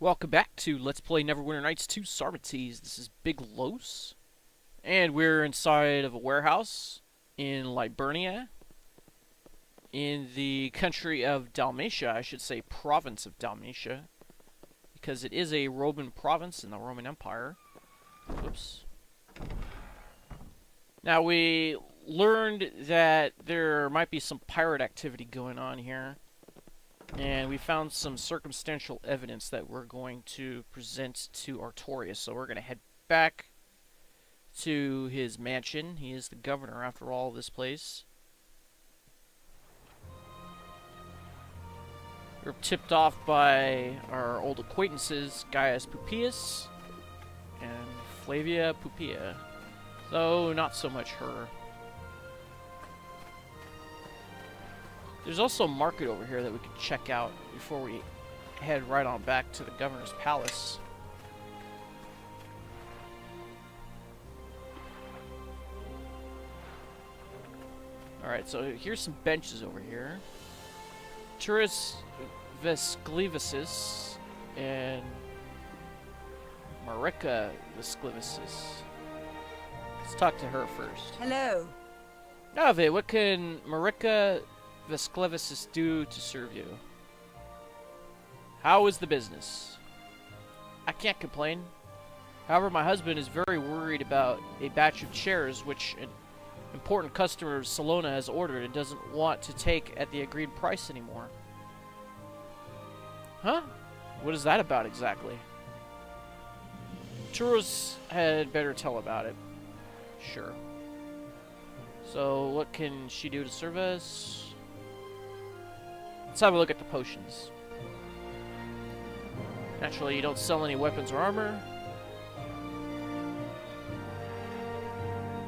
Welcome back to Let's Play Neverwinter Nights 2 Sarmates. This is Big Los, and we're inside of a warehouse in Liburnia, in the country of Dalmatia, I should say province of Dalmatia, because it is a Roman province in the Roman Empire. Oops. Now, we learned that there might be some pirate activity going on here. And we found some circumstantial evidence that we're going to present to Artorius. So we're going to head back to his mansion. He is the governor, after all, of this place. We're tipped off by our old acquaintances, Gaius Pupius and Flavia Pupia. Though not so much her. There's also a market over here that we could check out before we head right on back to the governor's palace. Alright, so here's some benches over here. Turus and Vesclevesis and Marica Vesclevesis. Let's talk to her first. Hello. Ave, what can Marica Vesclevesis do to serve you? How is the business? I can't complain. However, my husband is very worried about a batch of chairs which an important customer of Salona has ordered and doesn't want to take at the agreed price anymore. Huh? What is that about exactly? Turus had better tell about it. Sure. So, what can she do to serve us? Let's have a look at the potions. Naturally, you don't sell any weapons or armor.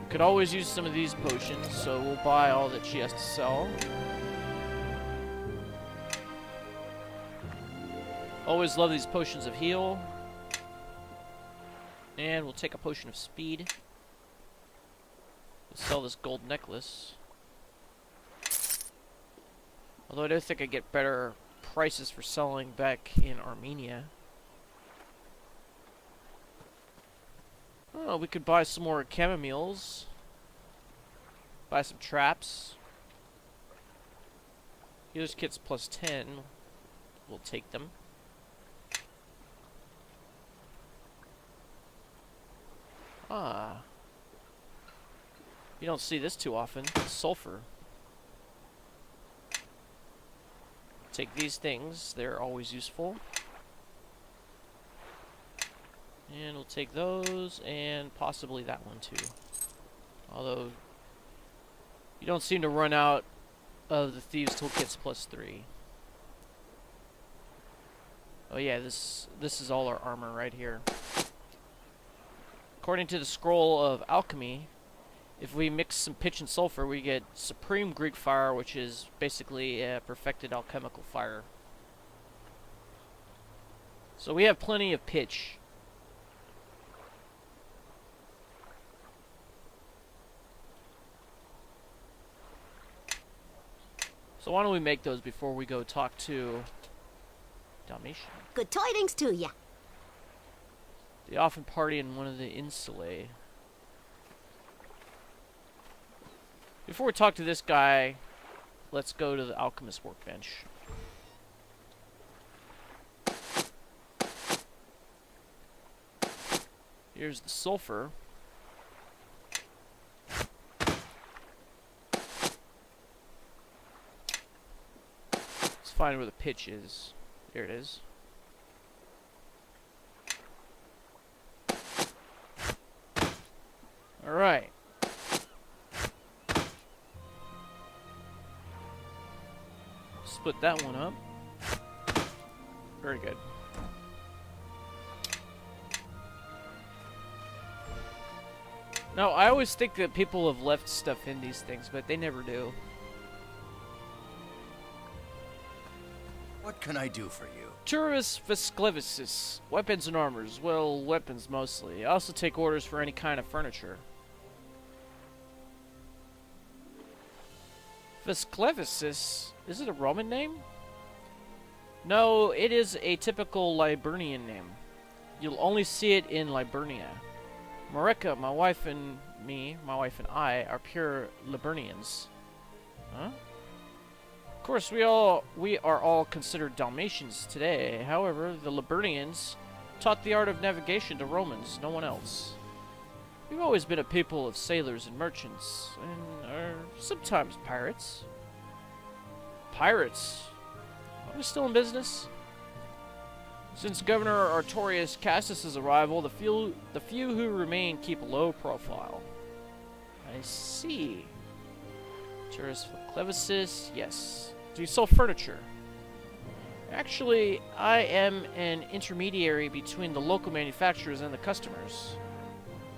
Could always use some of these potions, so we'll buy all that she has to sell. Always love these potions of heal. And we'll take a potion of speed. We'll sell this gold necklace. Although I do think I get better prices for selling back in Armenia. Oh, we could buy some more chamomiles. Buy some traps. Healer's kits plus 10. We'll take them. Ah. You don't see this too often. Sulfur. Take these things, they're always useful. And we'll take those, and possibly that one too. Although, you don't seem to run out of the Thieves' Toolkits plus 3. Oh yeah, this is all our armor right here. According to the Scroll of Alchemy, if we mix some pitch and sulfur, we get Supreme Greek Fire, which is basically a perfected alchemical fire. So we have plenty of pitch. So why don't we make those before we go talk to Dalmatia? Good tidings to ya. They often party in one of the insulae. Before we talk to this guy, let's go to the alchemist workbench. Here's the sulfur. Let's find where the pitch is. There it is. Alright. Split that one up. Very good. Now, I always think that people have left stuff in these things, but they never do. What can I do for you? Turus Vesclevesis. Weapons and armors. Well, weapons mostly. I also take orders for any kind of furniture. Vesclevesis? Is it a Roman name? No, it is a typical Liburnian name. You'll only see it in Liburnia. Marica, my wife and I, are pure Liburnians. Huh? Of course, we are all considered Dalmatians today. However, the Liburnians taught the art of navigation to Romans, no one else. We've always been a people of sailors and merchants, and are sometimes pirates. Pirates? Are we still in business? Since Governor Artorius Karsas' arrival, the few who remain keep a low profile. I see. Turus and Marica Vesclevesis, yes. Do you sell furniture? Actually, I am an intermediary between the local manufacturers and the customers.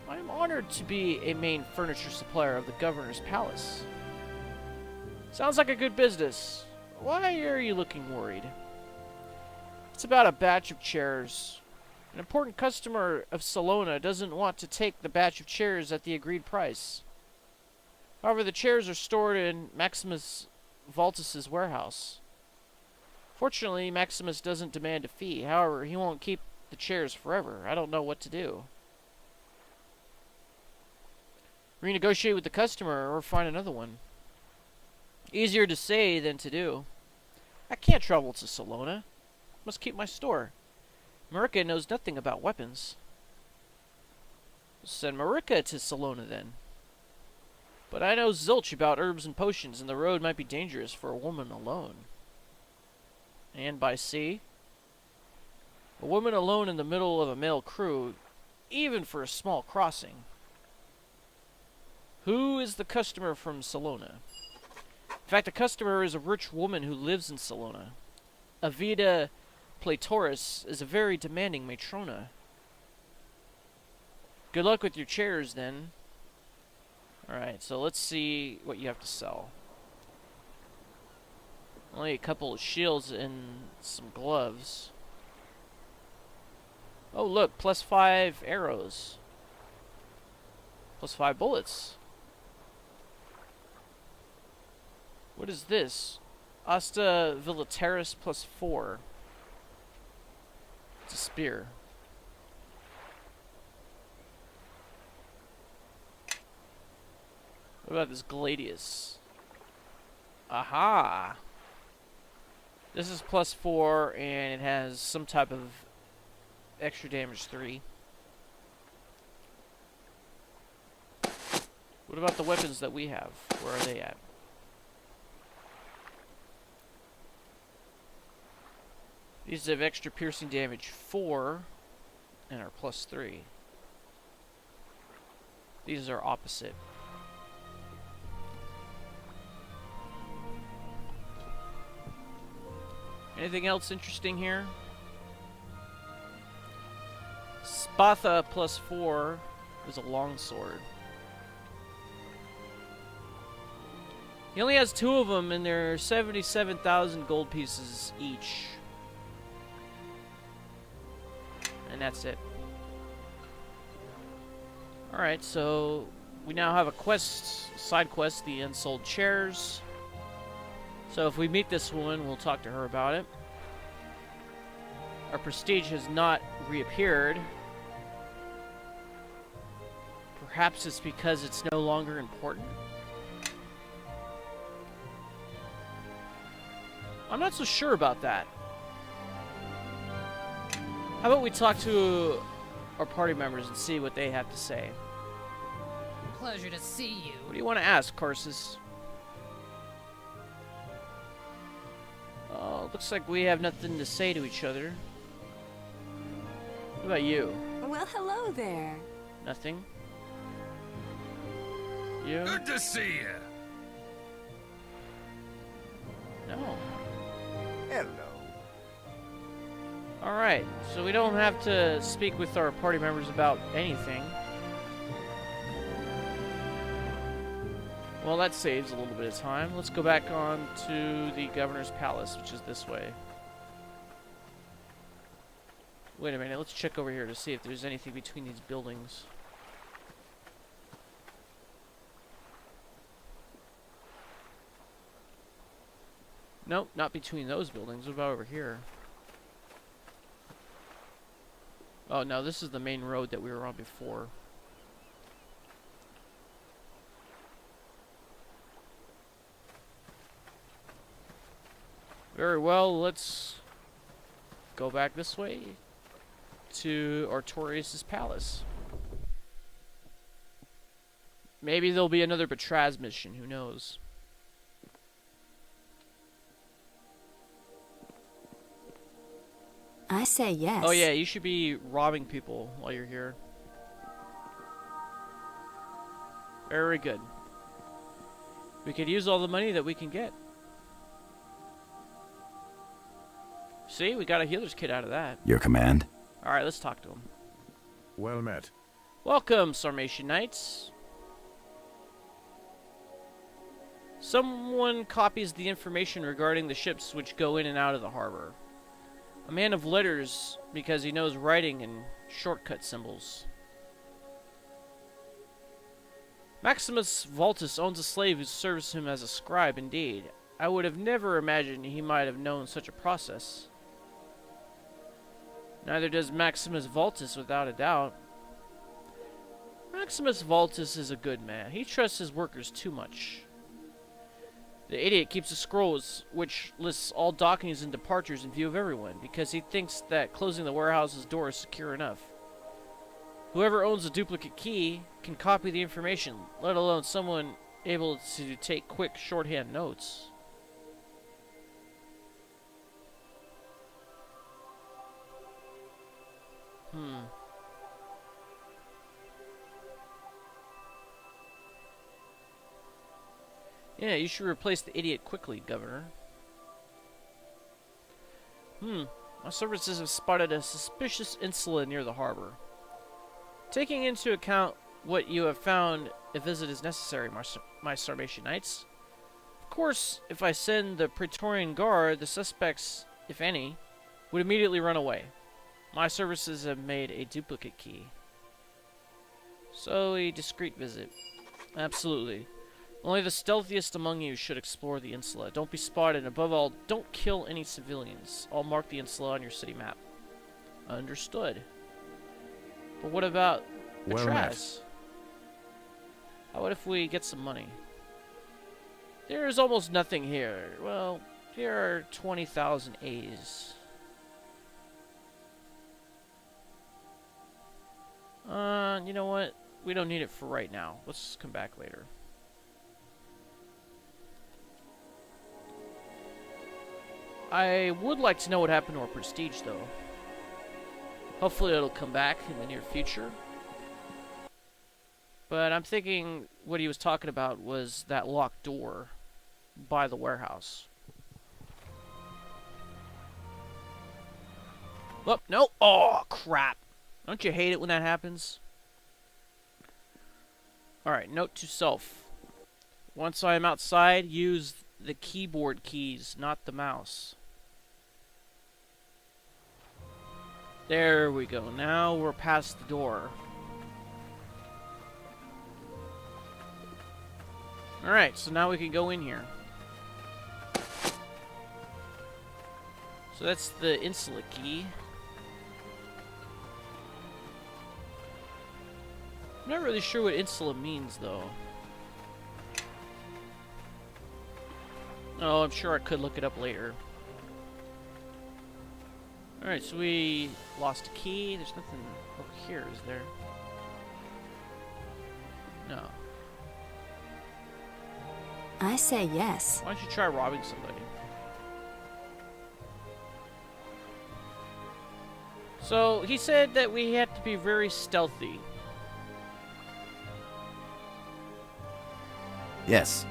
I am honored to be a main furniture supplier of the Governor's Palace. Sounds like a good business. Why are you looking worried? It's about a batch of chairs. An important customer of Salona doesn't want to take the batch of chairs at the agreed price. However, the chairs are stored in Maximus Vaultus' warehouse. Fortunately, Maximus doesn't demand a fee. However, he won't keep the chairs forever. I don't know what to do. Renegotiate with the customer or find another one. Easier to say than to do. I can't travel to Salona. Must keep my store. Marica knows nothing about weapons. Send Marica to Salona then. But I know zilch about herbs and potions, and the road might be dangerous for a woman alone. And by sea? A woman alone in the middle of a male crew, even for a small crossing. Who is the customer from Salona? In fact, the customer is a rich woman who lives in Salona. Avida Platorus is a very demanding matrona. Good luck with your chairs, then. Alright, so let's see what you have to sell. Only a couple of shields and some gloves. Oh, look, +5 arrows. +5 bullets. What is this? Asta Vilitaris +4. It's a spear. What about this Gladius? Aha! This is +4 and it has some type of extra damage 3. What about the weapons that we have? Where are they at? These have extra piercing damage 4 and are +3. These are opposite. Anything else interesting here? Spatha +4 is a longsword. He only has 2 of them and they're 77,000 gold pieces each. And that's it. Alright, so we now have a quest, side quest, the unsold chairs. So if we meet this woman, we'll talk to her about it. Our prestige has not reappeared. Perhaps it's because it's no longer important. I'm not so sure about that. How about we talk to our party members and see what they have to say? Pleasure to see you. What do you want to ask, Karsas? Oh, looks like we have nothing to say to each other. What about you? Well, hello there. Nothing? You? Good to see you. No. Hello. Alright, so we don't have to speak with our party members about anything. Well, that saves a little bit of time. Let's go back on to the Governor's Palace, which is this way. Wait a minute, let's check over here to see if there's anything between these buildings. Nope, not between those buildings. What about over here? Oh no, this is the main road that we were on before. Very well, let's go back this way to Artorius' palace. Maybe there'll be another Betray's mission, who knows? I say yes. Oh yeah, you should be robbing people while you're here. Very good. We could use all the money that we can get. See, we got a healer's kit out of that. Your command? Alright, let's talk to him. Well met. Welcome, Sarmatian Knights. Someone copies the information regarding the ships which go in and out of the harbor. A man of letters because he knows writing and shortcut symbols. Maximus Vaultus owns a slave who serves him as a scribe indeed. I would have never imagined he might have known such a process. Neither does Maximus Vaultus, without a doubt. Maximus Vaultus is a good man. He trusts his workers too much. The idiot keeps a scroll which lists all dockings and departures in view of everyone, because he thinks that closing the warehouse's door is secure enough. Whoever owns a duplicate key can copy the information, let alone someone able to take quick shorthand notes. Yeah, you should replace the idiot quickly, Governor. My services have spotted a suspicious insula near the harbor. Taking into account what you have found, a visit is necessary, my Sarmatian Knights. Of course, if I send the Praetorian Guard, the suspects, if any, would immediately run away. My services have made a duplicate key. So, a discreet visit. Absolutely. Only the stealthiest among you should explore the insula. Don't be spotted, and above all, don't kill any civilians. I'll mark the insula on your city map. Understood. But what about Betray's? How about if we get some money? There is almost nothing here. Well, here are 20,000 A's. You know what? We don't need it for right now. Let's come back later. I would like to know what happened to our prestige, though. Hopefully it'll come back in the near future. But I'm thinking what he was talking about was that locked door by the warehouse. Oh, no! Oh, crap! Don't you hate it when that happens? Alright, note to self. Once I am outside, use the keyboard keys, not the mouse. There we go. Now we're past the door. Alright, so now we can go in here. So that's the insula key. I'm not really sure what insula means, though. Oh, I'm sure I could look it up later. Alright, so we lost a key. There's nothing over here, is there? No. I say yes. Why don't you try robbing somebody? So, he said that we had to be very stealthy. Yes.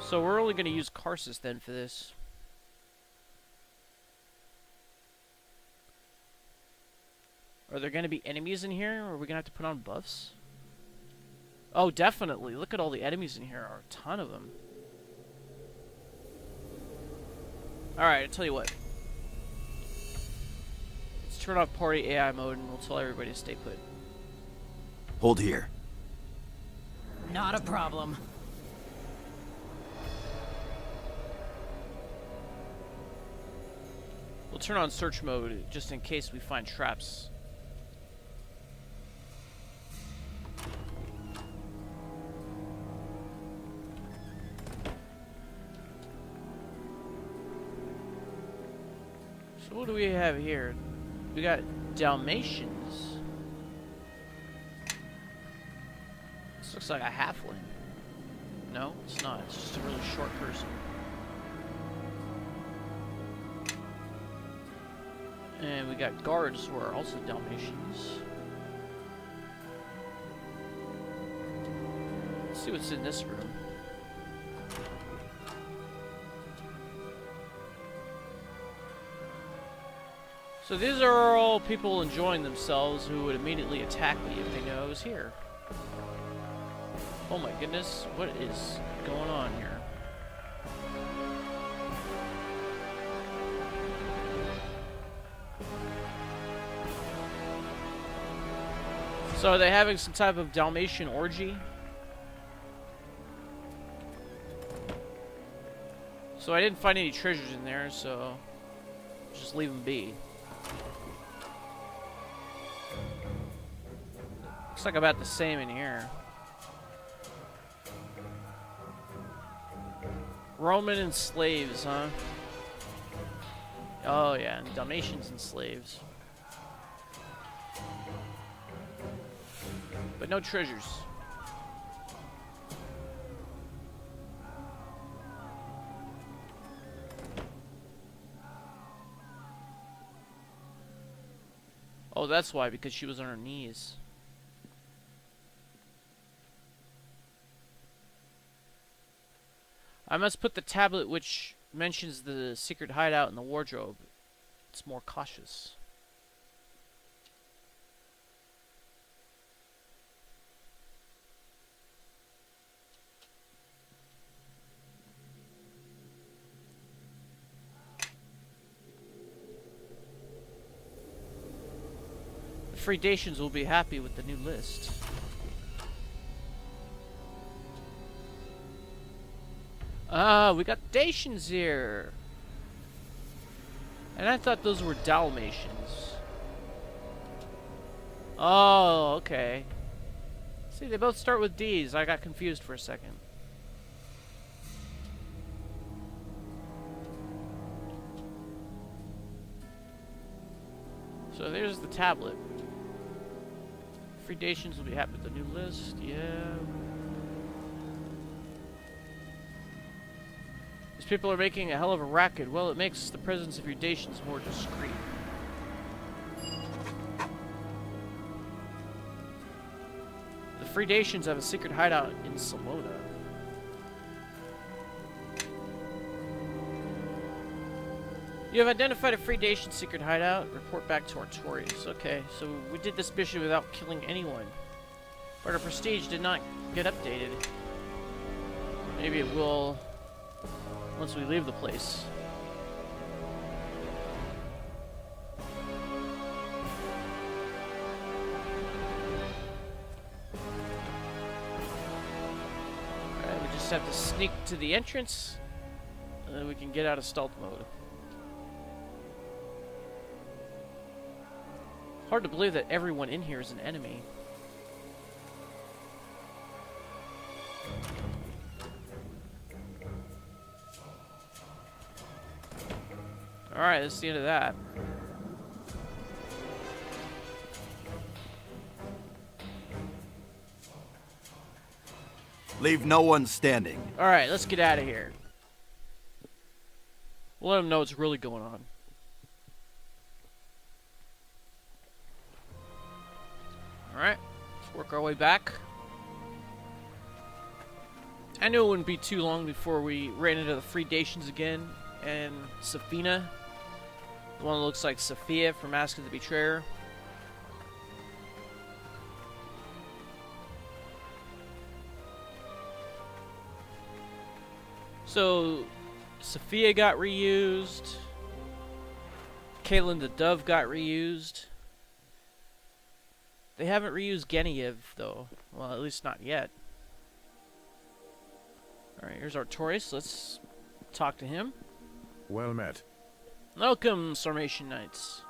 So we're only going to use Karsas then for this. Are there going to be enemies in here, or are we going to have to put on buffs? Oh, definitely. Look at all the enemies in here. There are a ton of them. Alright, I'll tell you what. Let's turn off party AI mode and we'll tell everybody to stay put. Hold here. Not a problem. We'll turn on search mode just in case we find traps. So what do we have here? We got Dalmatians. This looks like a halfling. No, it's not. It's just a really short person. And we got guards who are also Dalmatians. Let's see what's in this room. So these are all people enjoying themselves who would immediately attack me if they knew I was here. Oh my goodness, what is going on here? So are they having some type of Dalmatian orgy? So I didn't find any treasures in there, so just leave them be. Looks like about the same in here. Roman and slaves, huh? Oh yeah, and Dalmatians and slaves. But no treasures. Oh, that's why, because she was on her knees. I must put the tablet which mentions the secret hideout in the wardrobe. It's more cautious. The free Dacians will be happy with the new list. Ah, we got Dacians here. And I thought those were Dalmatians. Oh, okay. See, they both start with D's. I got confused for a second. So there's the tablet. Free Dacians will be happy with the new list. Yeah. These people are making a hell of a racket. Well, it makes the presence of your Dacians more discreet. The free Dacians have a secret hideout in Salona. You have identified a free Dacian secret hideout. Report back to Artorius. Okay, so we did this mission without killing anyone. But our prestige did not get updated. Maybe it will once we leave the place. Alright, we just have to sneak to the entrance, and then we can get out of stealth mode. Hard to believe that everyone in here is an enemy. Alright, that's the end of that. Leave no one standing. Alright, let's get out of here. We'll let them know what's really going on. Alright, let's work our way back. I knew it wouldn't be too long before we ran into the free Dacians again, and Safina, the one that looks like Sophia from Mask of the Betrayer. So, Sophia got reused. Caitlin the Dove got reused. They haven't reused Genevieve, though. Well, at least not yet. Alright, here's Artorius. Let's talk to him. Well met. Welcome, Sarmatian Knights.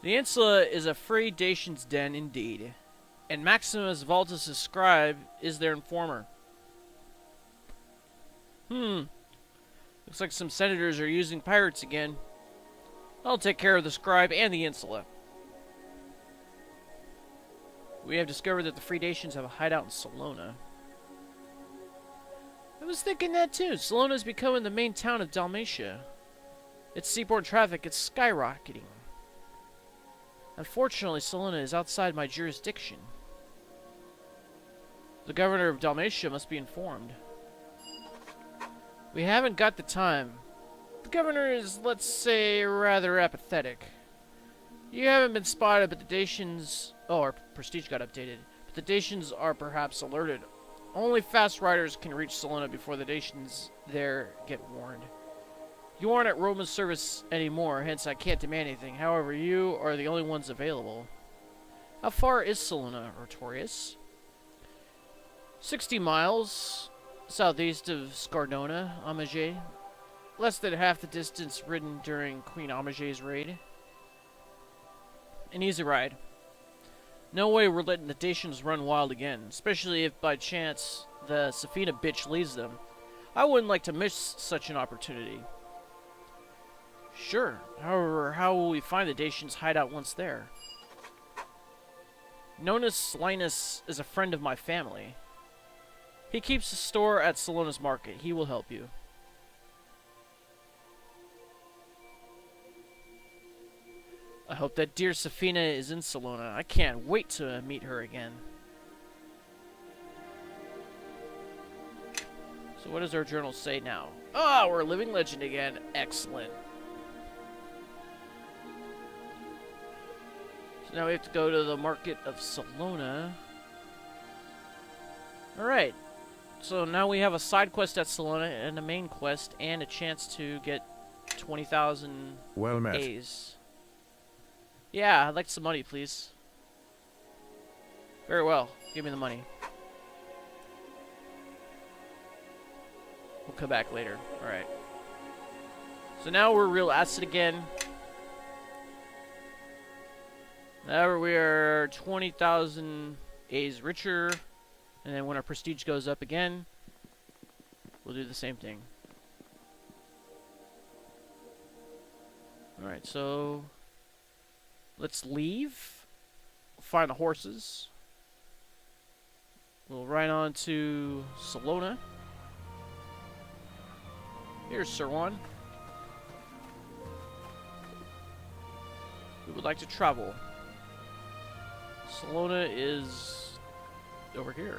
The insula is a free Dacian's den indeed, and Maximus Vaultus' scribe is their informer. Looks like some senators are using pirates again. I'll take care of the scribe and the insula. We have discovered that the free Dacians have a hideout in Salona. I was thinking that too. Salona is becoming the main town of Dalmatia. Its seaborne traffic is skyrocketing. Unfortunately, Salona is outside my jurisdiction. The Governor of Dalmatia must be informed. We haven't got the time. The Governor is, let's say, rather apathetic. You haven't been spotted, but the Dacians... Oh, our prestige got updated. But the Dacians are perhaps alerted. Only fast riders can reach Salona before the Dacians there get warned. You aren't at Roman service anymore, hence I can't demand anything. However, you are the only ones available. How far is Salona, Artorius? 60 miles southeast of Scardona, Amage. Less than half the distance ridden during Queen Amage's raid. An easy ride. No way we're letting the Dacians run wild again, especially if by chance the Safina bitch leads them. I wouldn't like to miss such an opportunity. Sure. However, how will we find the Dacians' hideout once there? Nonus Linus is a friend of my family. He keeps a store at Salona's market. He will help you. I hope that dear Safina is in Salona. I can't wait to meet her again. So what does our journal say now? Ah, we're a living legend again. Excellent. So now we have to go to the market of Salona. Alright. So now we have a side quest at Salona and a main quest and a chance to get 20,000 Well met. A's. Yeah, I'd like some money, please. Very well. Give me the money. We'll come back later. Alright. So now we're real acid again. Now we are 20,000 A's richer. And then when our prestige goes up again, we'll do the same thing. Alright, so... let's leave. Find the horses. We'll ride on to Salona. Here's Sir One. We would like to travel. Salona is over here.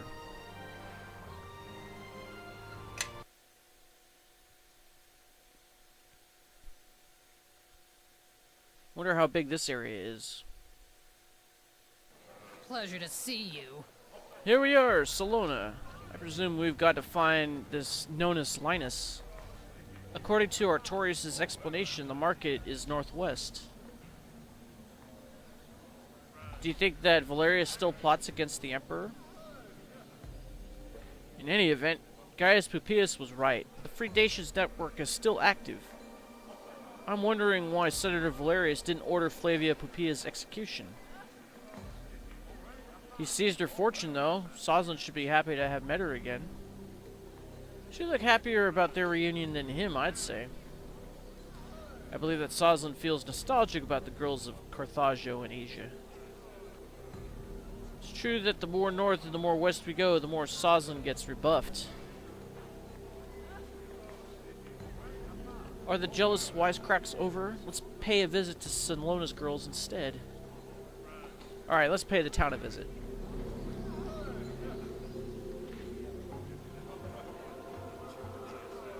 Wonder how big this area is. Pleasure to see you. Here we are, Salona. I presume we've got to find this Nonus Linus. According to Artorius' explanation, the market is northwest. Do you think that Valerius still plots against the Emperor? In any event, Gaius Pupius was right. The Free Dacians network is still active. I'm wondering why Senator Valerius didn't order Flavia Pupia's execution. He seized her fortune, though. Soslan should be happy to have met her again. She'd look happier about their reunion than him, I'd say. I believe that Soslan feels nostalgic about the girls of Carthago and Asia. It's true that the more north and the more west we go, the more Soslan gets rebuffed. Are the jealous wisecracks over? Let's pay a visit to Salona's girls instead. Alright, let's pay the town a visit.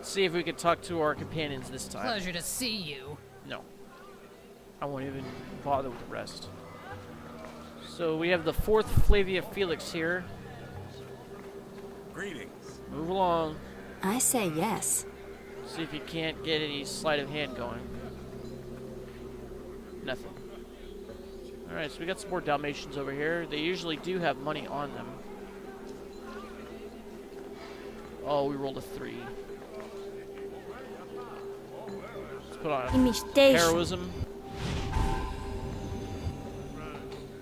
See if we can talk to our companions this time. Pleasure to see you. No. I won't even bother with the rest. So we have the 4th Flavia Felix here. Greetings. Move along. I say yes. See if you can't get any sleight of hand going. Nothing. Alright, so we got some more Dalmatians over here. They usually do have money on them. Oh, we rolled a 3. put on Imitation. heroism.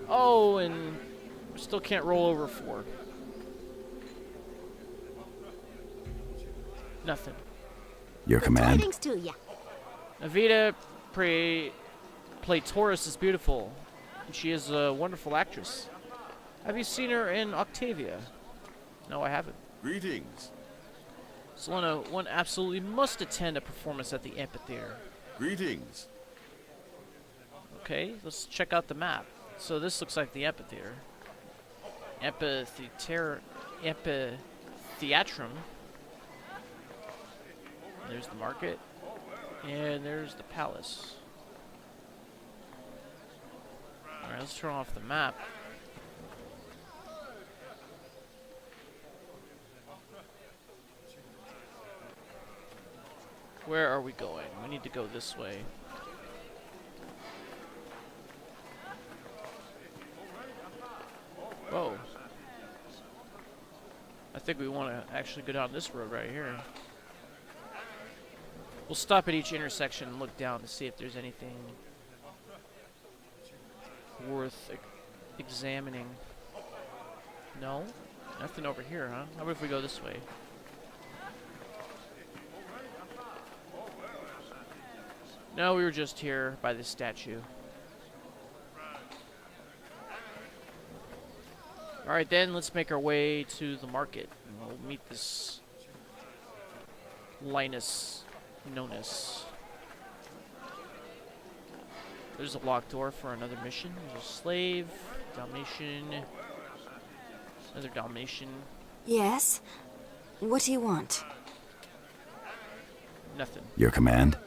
Oh, and we still can't roll over 4. Nothing. Your command. Tidings to ya. Avita Turus is beautiful, and she is a wonderful actress. Have you seen her in Octavia? No, I haven't. Greetings. Salona, one absolutely must attend a performance at the amphitheater. Greetings. Okay, let's check out the map. So this looks like the amphitheater. Amphitheatrum. There's the market. And there's the palace. Alright, let's turn off the map. Where are we going? We need to go this way. Whoa. I think we want to actually go down this road right here. We'll stop at each intersection and look down to see if there's anything worth examining. No? Nothing over here, huh? How about if we go this way? No, we were just here by this statue. Alright then, let's make our way to the market. And we'll meet this Linus Nonus. There's a locked door for another mission. There's a slave, Dalmatian, another Dalmatian. Yes? What do you want? Nothing. Your command.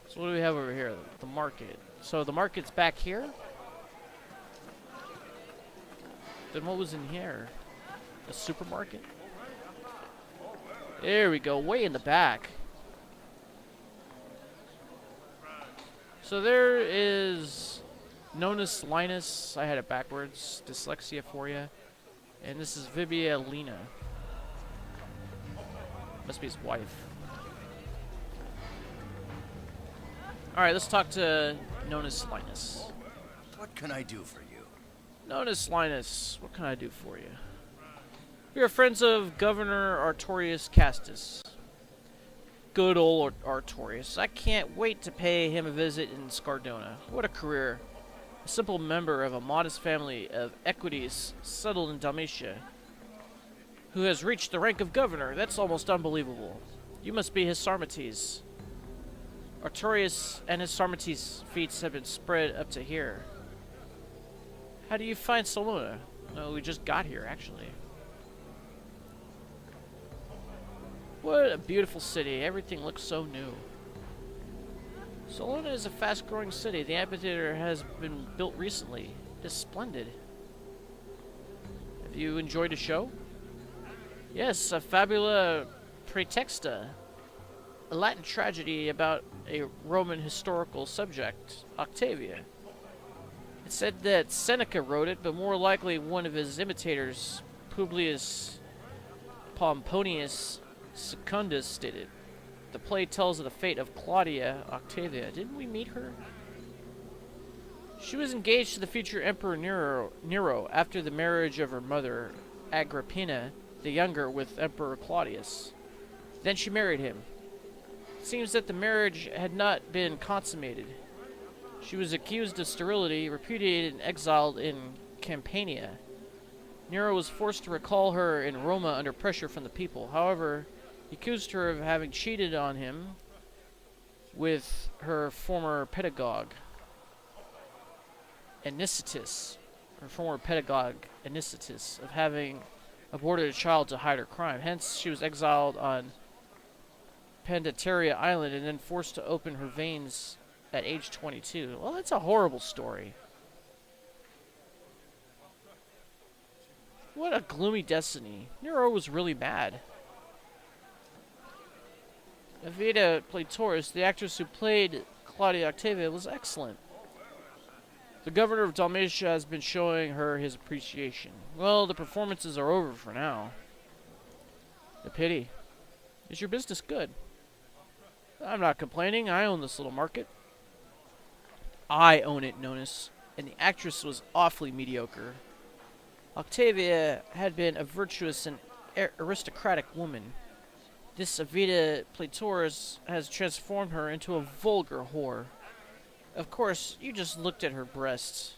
So what do we have over here? The market. So the market's back here? Then what was in here? A supermarket? There we go, way in the back. So there is Nonus Linus. I had it backwards. Dyslexia for you. And this is Vibia Lena. Must be his wife. Alright, let's talk to Nonus Linus. What can I do for you? Nonus Linus, what can I do for you? We are friends of Governor Artorius Castus. Good old Artorius. I can't wait to pay him a visit in Scardona. What a career. A simple member of a modest family of equities settled in Dalmatia, who has reached the rank of governor. That's almost unbelievable. You must be his Sarmates. Artorius and his Sarmates feats have been spread up to here. How do you find Salona? Oh, we just got here, actually. What a beautiful city. Everything looks so new. Salona is a fast-growing city. The amphitheater has been built recently. It is splendid. Have you enjoyed a show? Yes, a fabula praetexta. A Latin tragedy about a Roman historical subject, Octavia. It said that Seneca wrote it, but more likely one of his imitators, Publius Pomponius Secundus, did it. The play tells of the fate of Claudia Octavia. Didn't we meet her? She was engaged to the future Emperor Nero after the marriage of her mother, Agrippina the Younger, with Emperor Claudius. Then she married him. It seems that the marriage had not been consummated. She was accused of sterility, repudiated, and exiled in Campania. Nero was forced to recall her in Roma under pressure from the people. However, he accused her of having cheated on him with her former pedagogue, Anicetus. Her former pedagogue, Anicetus, of having aborted a child to hide her crime. Hence, she was exiled on Pandataria Island and then forced to open her veins at age 22. Well, that's a horrible story. What a gloomy destiny. Nero was really mad. Avita played Turus. The actress who played Claudia Octavia was excellent. The governor of Dalmatia has been showing her his appreciation. Well, the performances are over for now. A pity. Is your business good? I'm not complaining. I own this little market. I own it, Nonus, and the actress was awfully mediocre. Octavia had been a virtuous and aristocratic woman. This Avita Platorus has transformed her into a vulgar whore. Of course, you just looked at her breasts.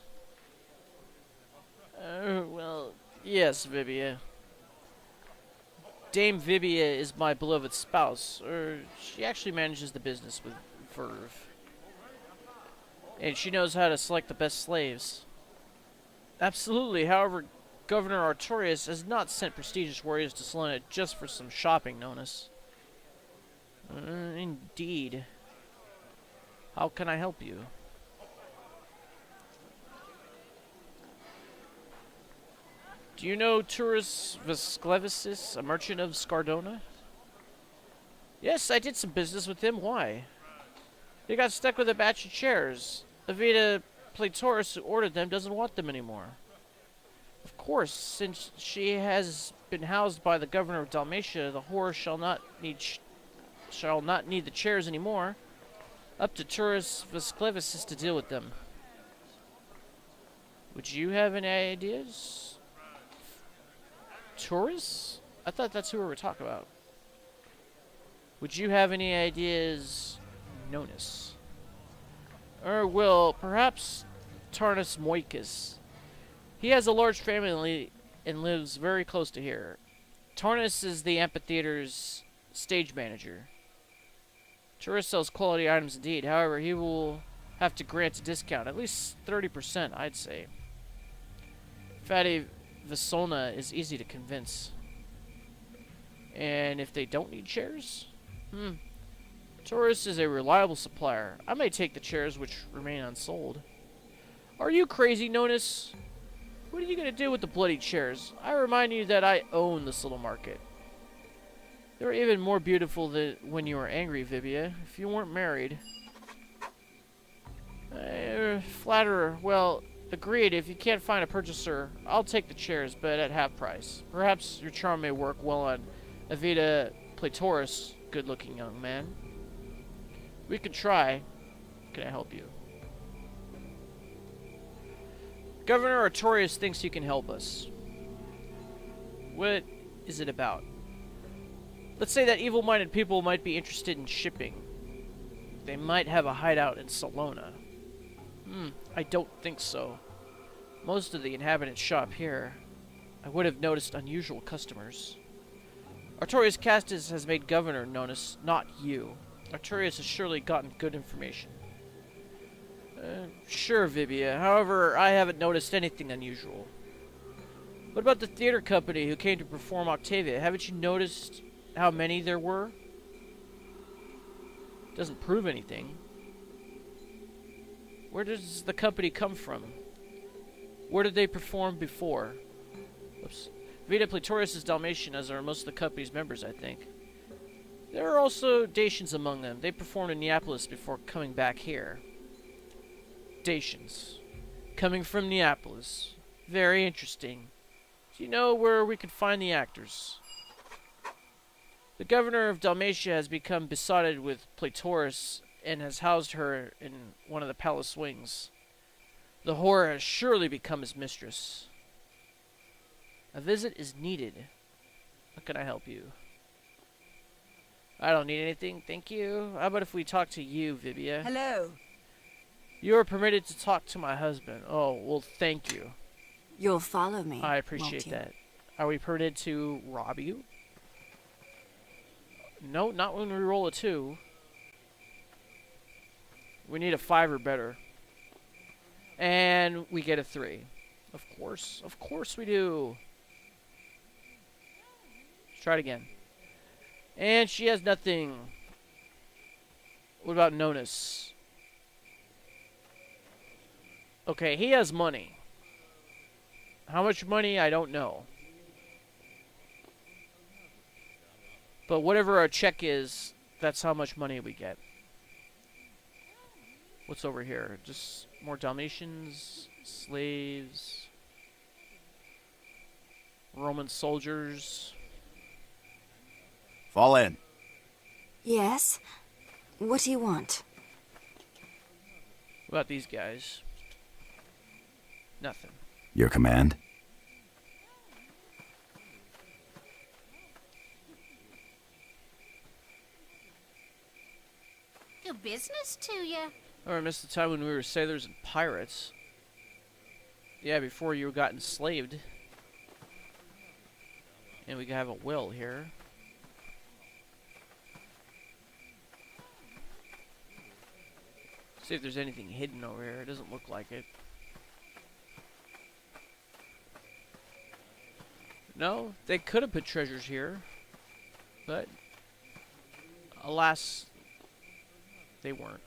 Well, yes, Vibia. Dame Vibia is my beloved spouse, she actually manages the business with verve. And she knows how to select the best slaves. Absolutely, however, Governor Artorius has not sent prestigious warriors to Salona just for some shopping, Nonus. Indeed. How can I help you? Do you know Turus and Vesclevesis, a merchant of Scardona? Yes, I did some business with him. Why? He got stuck with a batch of chairs. Avita Platorus, who ordered them, doesn't want them anymore. Of course, since she has been housed by the Governor of Dalmatia, the whore shall not need the chairs anymore. Up to Turus and Vesclevesis to deal with them. Would you have any ideas? Turus? I thought that's who we were talking about. Would you have any ideas, Nonus? Well, perhaps Tarnus Moicus. He has a large family and lives very close to here. Tarnus is the amphitheater's stage manager. Turus sells quality items indeed. However, he will have to grant a discount, at least 30%, I'd say. Fatty Salona is easy to convince. And if they don't need chairs? Turus is a reliable supplier. I may take the chairs which remain unsold. Are you crazy, Nonus? What are you going to do with the bloody chairs? I remind you that I own this little market. They were even more beautiful than when you were angry, Vibia, if you weren't married. Flatterer. Well, agreed. If you can't find a purchaser, I'll take the chairs, but at half price. Perhaps your charm may work well on Avita Platorus, good-looking young man. We could try. Can I help you? Governor Artorius thinks you can help us. What is it about? Let's say that evil-minded people might be interested in shipping. They might have a hideout in Salona. I don't think so. Most of the inhabitants shop here. I would have noticed unusual customers. Artorius Castus has made governor, Nonus, not you. Artorius has surely gotten good information. Sure, Vibia. However, I haven't noticed anything unusual. What about the theater company who came to perform Octavia? Haven't you noticed how many there were? Doesn't prove anything. Where does the company come from? Where did they perform before? Oops. Vita Platorius is Dalmatian, as are most of the company's members, I think. There are also Dacians among them. They performed in Neapolis before coming back here. Dacians. Coming from Neapolis. Very interesting. Do you know where we could find the actors? The Governor of Dalmatia has become besotted with Platorus and has housed her in one of the palace wings. The whore has surely become his mistress. A visit is needed. How can I help you? I don't need anything, thank you. How about if we talk to you, Vibia? Hello. You are permitted to talk to my husband. Oh, well, thank you. You'll follow me. I appreciate won't you? that. Are we permitted to rob you? No, not when we roll a 2. We need a 5 or better. And we get a 3. Of course we do. Let's try it again. And she has nothing. What about Nonus? Okay, he has money. How much money, I don't know. But whatever our check is, that's how much money we get. What's over here? Just more Dalmatians, slaves, Roman soldiers. Fall in. Yes? What do you want? What about these guys? Nothing. Your command? Do business to ya. Oh, I missed the time when we were sailors and pirates. Yeah, before you got enslaved. And we have a will here. See if there's anything hidden over here. It doesn't look like it. No, they could have put treasures here. But, alas, they weren't.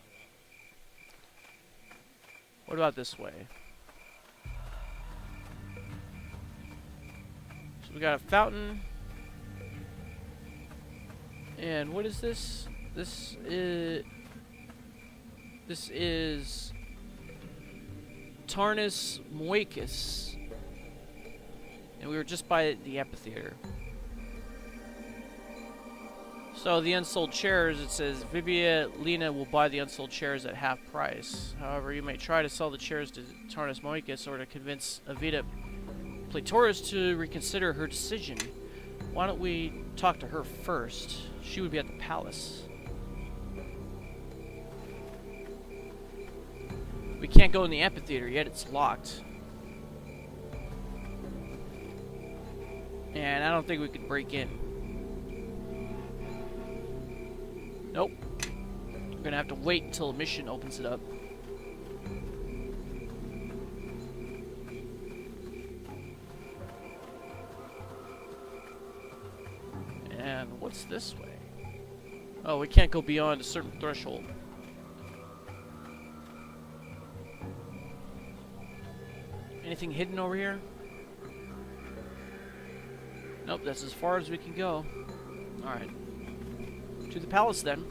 What about this way? So we got a fountain. And what is this? This is Turus and Marica Vesclevesis. And we were just by the amphitheater. So the unsold chairs, it says Vibia Lena will buy the unsold chairs at half price. However, you may try to sell the chairs to Turus and Marica Vesclevesis or to convince Avita Platorus to reconsider her decision. Why don't we talk to her first? She would be at the palace. We can't go in the amphitheater yet, it's locked. And I don't think we could break in. Nope. We're gonna have to wait until a mission opens it up. And what's this way? Oh, we can't go beyond a certain threshold. Anything hidden over here? Nope, that's as far as we can go. Alright. To the palace then.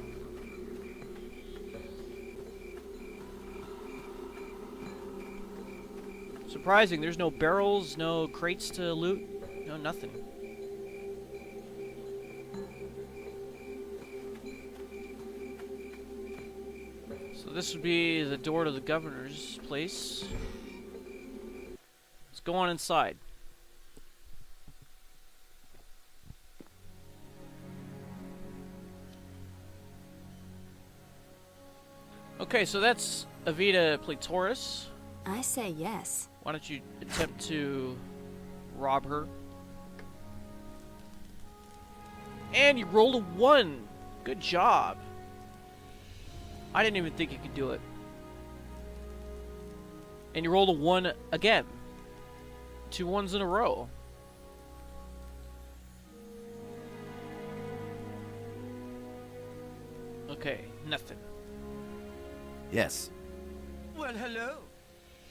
Surprising, there's no barrels, no crates to loot, no nothing. So this would be the door to the governor's place. Let's go on inside. Okay, so that's Avita Platorus. I say yes. Why don't you attempt to rob her? And you rolled a 1. Good job. I didn't even think you could do it. And you rolled a 1 again. 2 ones in a row. Okay, nothing. Yes. Well, hello.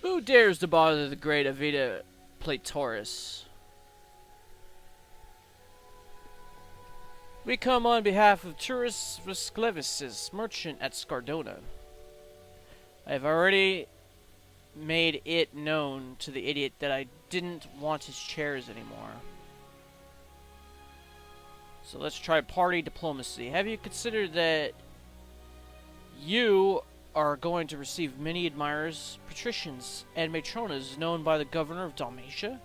Who dares to bother the great Avita Platorus? We come on behalf of Turus and Vesclevesis, merchant at Scardona. I have already made it known to the idiot that I didn't want his chairs anymore. So let's try party diplomacy. Have you considered that you are going to receive many admirers, patricians, and matronas known by the Governor of Dalmatia?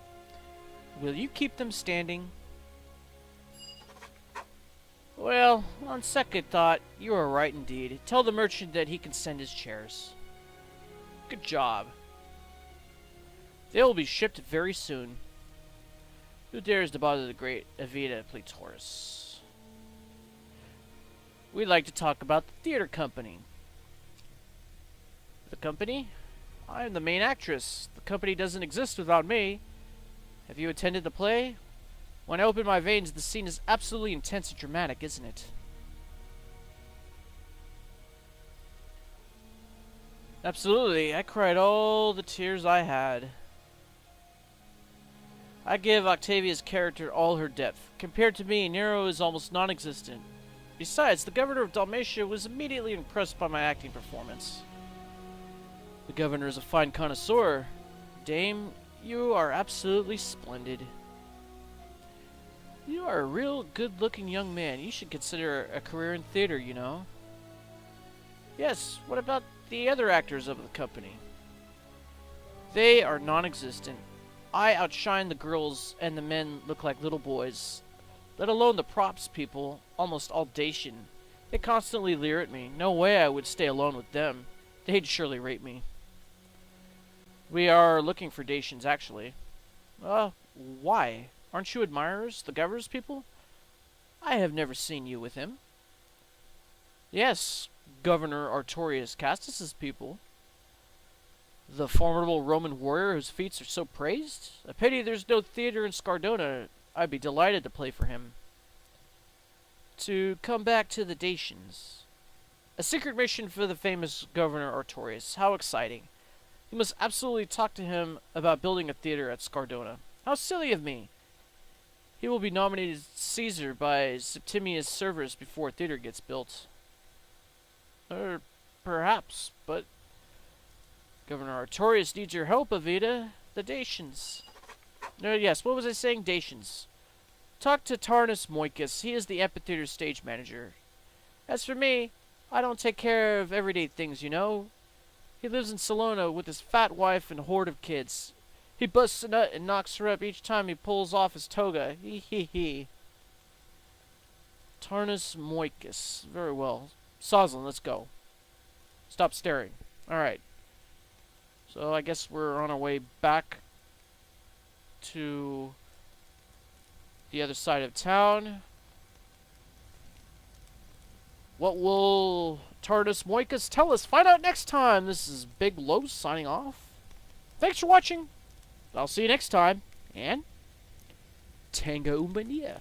Will you keep them standing? Well, on second thought, you are right indeed. Tell the merchant that he can send his chairs. Good job. They will be shipped very soon. Who dares to bother the great Avita Platorus? We'd like to talk about the theater company. The company? I am the main actress. The company doesn't exist without me. Have you attended the play? When I open my veins, the scene is absolutely intense and dramatic, isn't it? Absolutely. I cried all the tears I had. I give Octavia's character all her depth. Compared to me, Nero is almost non-existent. Besides, the Governor of Dalmatia was immediately impressed by my acting performance. The Governor is a fine connoisseur. Dame, you are absolutely splendid. You are a real good-looking young man. You should consider a career in theater, you know. Yes, what about the other actors of the company? They are non-existent. I outshine the girls, and the men look like little boys. Let alone the props people, almost all Dacian. They constantly leer at me. No way I would stay alone with them. They'd surely rape me. We are looking for Dacians, actually. Why? Aren't you admirers, the governor's people? I have never seen you with him. Yes, Governor Artorius Karsas' people. The formidable Roman warrior whose feats are so praised? A pity there's no theater in Scardona. I'd be delighted to play for him. To come back to the Dacians. A secret mission for the famous Governor Artorius. How exciting. You must absolutely talk to him about building a theater at Scardona. How silly of me. He will be nominated Caesar by Septimius Severus before a theater gets built. Perhaps, but Governor Artorius needs your help, Avita. The Dacians. Yes, what was I saying? Dacians. Talk to Turus Moicus. He is the amphitheater stage manager. As for me, I don't take care of everyday things, you know. He lives in Salona with his fat wife and horde of kids. He busts a nut and knocks her up each time he pulls off his toga. Hee hee hee. Turus Moicus. Very well. Sozlin, let's go. Stop staring. Alright. So I guess we're on our way back to the other side of town. What will Turus Moicus tell us? Find out next time. This is Big Los signing off. Thanks for watching. I'll see you next time. And Tanga Umbania.